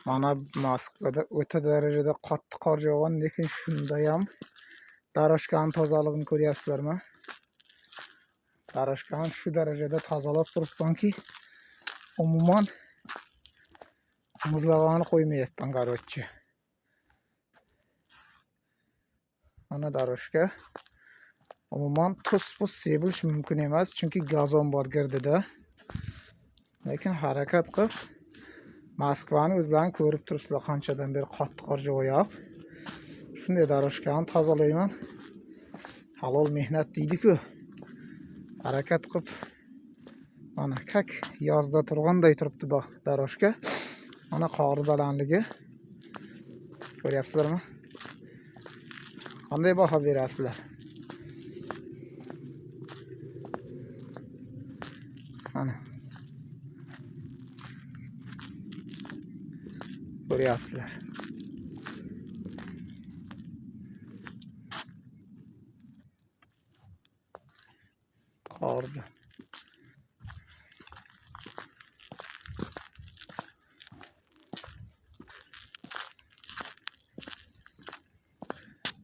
Mana Moskvada o'ta darajada qattiq qor yog'gan, lekin shunda ham daroshkaning tozaligini ko'ryapsizlarmi? Daroshkani shu darajada tozalab turibmanki, umuman muzlavani qo'ymayapman qarochi. Mana daroshka umuman tuz-puz sebilish mumkin emas, chunki gazon bor girdida. Lekin harakat qilib Moskvani o'zlaring ko'rib turibsizlar, qanchadan beri qattiq qor yog'yapti. Shunday daroshkani tozalayman. Halol mehnat deydi-ku. Harakat qilib mana kak yozda turganday turibdi bu daroshka. Mana qor balandligi ko'ryapsizlarmi? Qanday baho berasizlar? Mana ko'ryapsizlar. Qordi.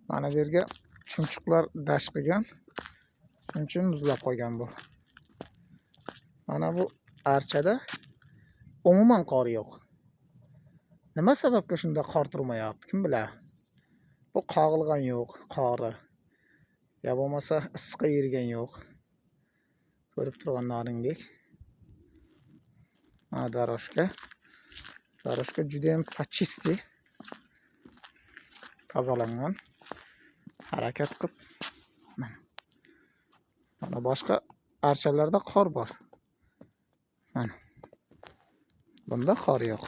Mana bu yerga chumchuqlar dash qilgan. Shuning uchun muzlab qo'ygan bu. Mana bu archada umuman qor yo'q. Nima sababga shunda qor turmayapti, kim biladi? Bu qog'ilgan yo'q, qori. Ya bo'lmasa issiqqa erigan yo'q. Ko'rib turganlaringdek. Mana daroshka. Daroshka juda ham почисти tozalangan. Harakat qilib mana boshqa archalarda qor bor. Mana bunda qor yo'q.